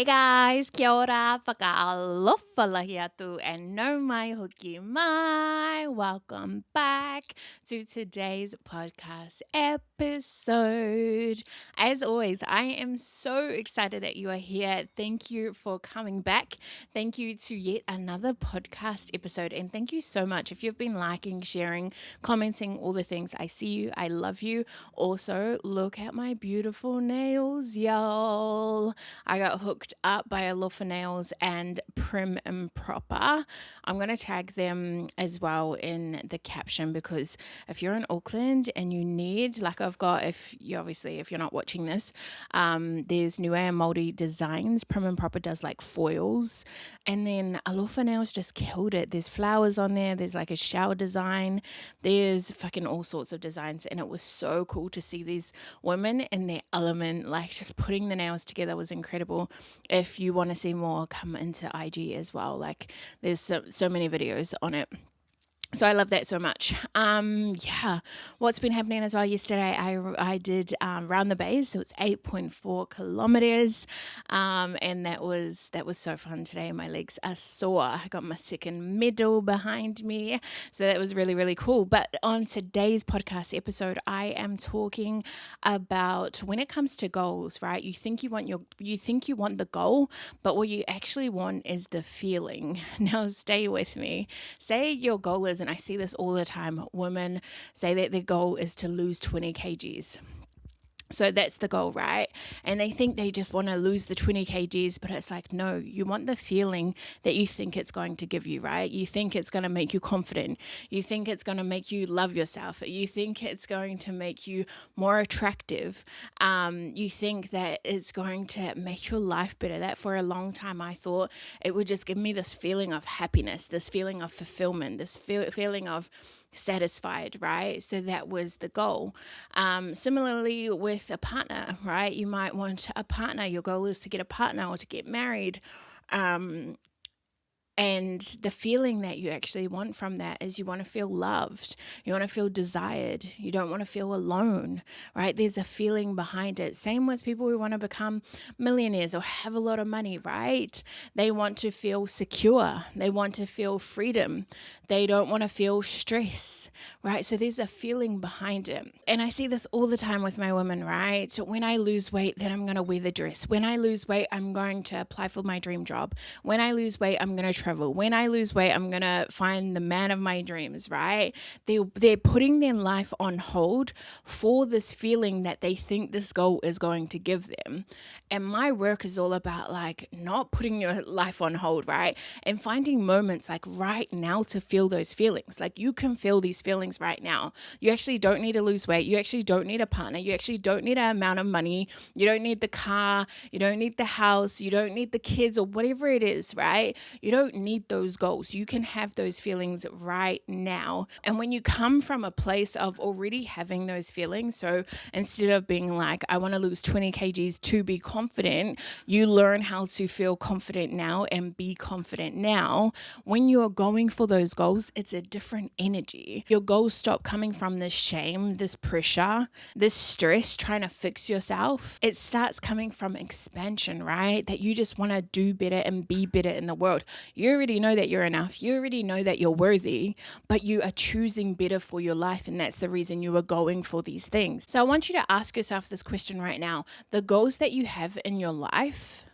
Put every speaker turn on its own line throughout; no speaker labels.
Hey guys, kia ora, whakaalofa lahi atu, and no mai hoki mai. Welcome back to today's podcast episode. As always, I am so excited that you are here. Thank you for coming back. Thank you to yet another podcast episode, and thank you so much if you've been liking, sharing, commenting, all the things. I see you. I love you. Also, look at my beautiful nails, y'all. I got hooked up by Alofa Nails and Prim and Proper. I'm going to tag them as well in the caption, because if you're in Auckland and you need, like I've got, if you're not watching this, there's Nuea Māori Designs. Prim and Proper does like foils, and then Alofa Nails just killed it. There's flowers on there. There's like a shower design. There's fucking all sorts of designs, and it was so cool to see these women in their element, like just putting the nails together was incredible. If you want to see more, come into IG as well. Like there's so many videos on it. So I love that so much. What's been happening as well? Yesterday I did round the bays, so it's 8.4 kilometers, and that was so fun today. My legs are sore. I got my second medal behind me, so that was really, really cool. But on today's podcast episode, I am talking about when it comes to goals, right? You think you want the goal, but what you actually want is the feeling. Now stay with me. Say your goal is, and I see this all the time, women say that their goal is to lose 20 kgs. So that's the goal, right? And they think they just want to lose the 20 kgs, but it's like, no, you want the feeling that you think it's going to give you, right? You think it's going to make you confident. You think it's going to make you love yourself. You think it's going to make you more attractive. You think that it's going to make your life better. That for a long time, I thought it would just give me this feeling of happiness, this feeling of fulfillment, this feeling of satisfied, right? So that was the goal. Similarly with a partner, right? You might want a partner. Your goal is to get a partner or to get married. And the feeling that you actually want from that is you want to feel loved. You want to feel desired. You don't want to feel alone, right? There's a feeling behind it. Same with people who want to become millionaires or have a lot of money, right? They want to feel secure. They want to feel freedom. They don't want to feel stress, right? So there's a feeling behind it. And I see this all the time with my women, right? So when I lose weight, then I'm going to wear the dress. When I lose weight, I'm going to apply for my dream job. When I lose weight, I'm going to travel. When I lose weight, I'm going to find the man of my dreams, right? They're putting their life on hold for this feeling that they think this goal is going to give them. And my work is all about like not putting your life on hold, right? And finding moments like right now to feel those feelings. Like you can feel these feelings right now. You actually don't need to lose weight. You actually don't need a partner. You actually don't need an amount of money. You don't need the car. You don't need the house. You don't need the kids or whatever it is, right? You don't need those goals. You can have those feelings right now. And when you come from a place of already having those feelings, so instead of being like, I want to lose 20 kgs to be confident, you learn how to feel confident now and be confident now. When you're going for those goals, it's a different energy. Your goals stop coming from this shame, this pressure, this stress, trying to fix yourself. It starts coming from expansion, right? That you just want to do better and be better in the world. You already know that you're enough. You already know that you're worthy, but you are choosing better for your life. And that's the reason you are going for these things. So I want you to ask yourself this question right now. The goals that you have in your life,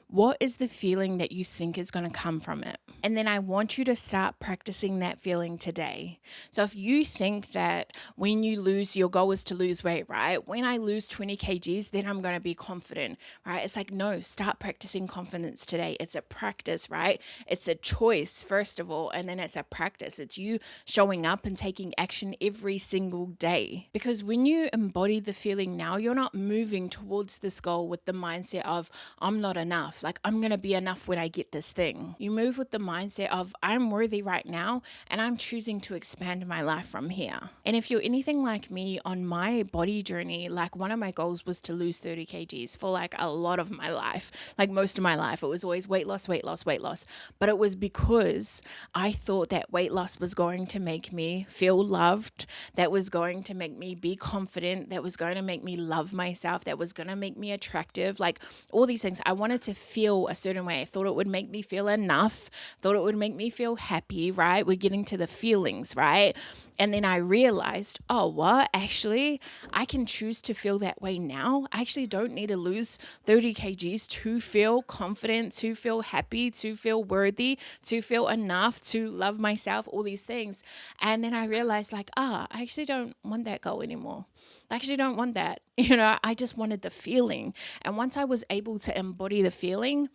what is the feeling that you think is going to come from it? And then I want you to start practicing that feeling today. So if you think that when you lose, your goal is to lose weight, right? When I lose 20 kgs, then I'm going to be confident, right? It's like, no, start practicing confidence today. It's a practice, right? It's a choice, first of all, and then it's a practice. It's you showing up and taking action every single day. Because when you embody the feeling now, you're not moving towards this goal with the mindset of, I'm not enough. Like, I'm going to be enough when I get this thing. You move with the mindset of, I'm worthy right now, and I'm choosing to expand my life from here. And if you're anything like me on my body journey, like one of my goals was to lose 30 kgs for like a lot of my life, like most of my life. It was always weight loss, weight loss, weight loss. But it was because I thought that weight loss was going to make me feel loved, that was going to make me be confident, that was going to make me love myself, that was going to make me attractive, like all these things. I wanted to feel a certain way. I thought it would make me feel enough, thought it would make me feel happy, right? We're getting to the feelings, right? And then I realized, oh, what? Actually, I can choose to feel that way now. I actually don't need to lose 30 kgs to feel confident, to feel happy, to feel worthy, to feel enough, to love myself, all these things. And then I realized like, I actually don't want that goal anymore. I actually don't want that. I just wanted the feeling. And once I was able to embody the feeling,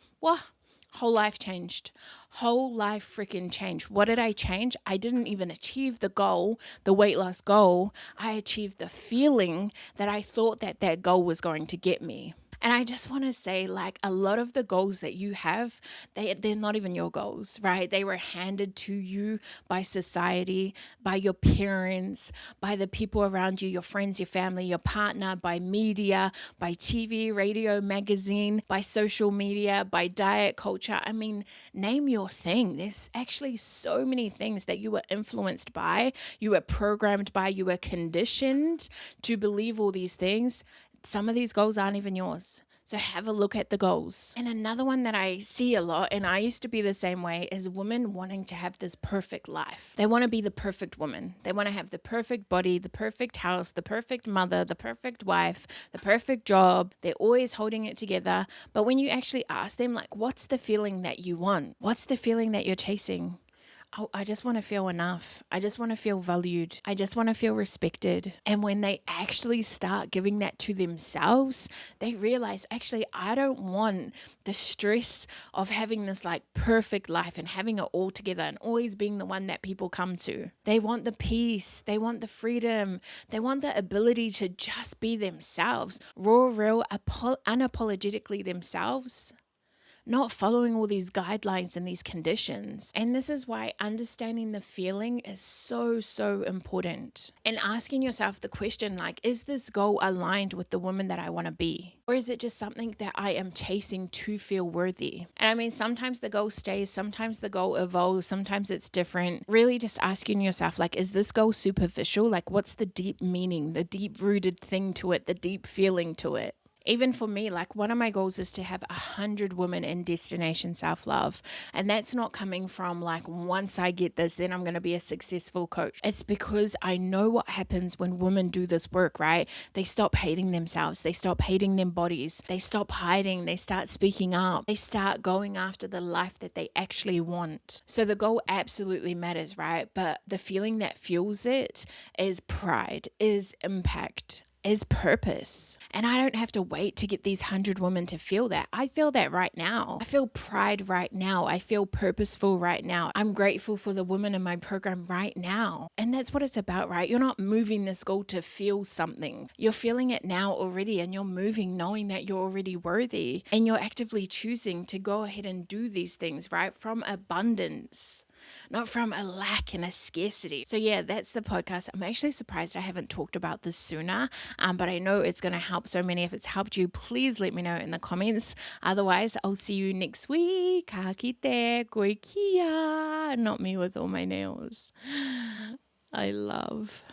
whole life changed. Whole life freaking changed. What did I change? I didn't even achieve the goal, the weight loss goal. I achieved the feeling that I thought that goal was going to get me. And I just want to say, like, a lot of the goals that you have, they're not even your goals, right? They were handed to you by society, by your parents, by the people around you, your friends, your family, your partner, by media, by TV, radio, magazine, by social media, by diet culture. I mean, name your thing. There's actually so many things that you were influenced by, you were programmed by, you were conditioned to believe all these things. Some of these goals aren't even yours. So have a look at the goals. And another one that I see a lot, and I used to be the same way, is women wanting to have this perfect life. They want to be the perfect woman. They want to have the perfect body, the perfect house, the perfect mother, the perfect wife, the perfect job. They're always holding it together. But when you actually ask them, like, what's the feeling that you want? What's the feeling that you're chasing? I just want to feel enough. I just want to feel valued. I just want to feel respected. And when they actually start giving that to themselves, they realize, actually, I don't want the stress of having this like perfect life and having it all together and always being the one that people come to. They want the peace. They want the freedom. They want the ability to just be themselves, raw, real, unapologetically themselves. Not following all these guidelines and these conditions. And this is why understanding the feeling is so, so important. And asking yourself the question, like, is this goal aligned with the woman that I want to be? Or is it just something that I am chasing to feel worthy? And I mean, sometimes the goal stays, sometimes the goal evolves, sometimes it's different. Really just asking yourself, like, is this goal superficial? Like, what's the deep meaning, the deep rooted thing to it, the deep feeling to it? Even for me, like, one of my goals is to have 100 women in Destination Self-Love. And that's not coming from like, once I get this, then I'm going to be a successful coach. It's because I know what happens when women do this work, right? They stop hating themselves. They stop hating their bodies. They stop hiding. They start speaking up. They start going after the life that they actually want. So the goal absolutely matters, right? But the feeling that fuels it is pride, is impact, is purpose. And I don't have to wait to get these 100 women to feel that. I feel that right now. I feel pride right now. I feel purposeful right now. I'm grateful for the women in my program right now. And that's what it's about, right? You're not moving this goal to feel something. You're feeling it now already, and you're moving knowing that you're already worthy, and you're actively choosing to go ahead and do these things, right? From abundance, not from a lack and a scarcity. So yeah, that's the podcast. I'm actually surprised I haven't talked about this sooner, but I know it's going to help so many. If it's helped you, please let me know in the comments. Otherwise, I'll see you next week. Ka kite, koe kia. Not me with all my nails. I love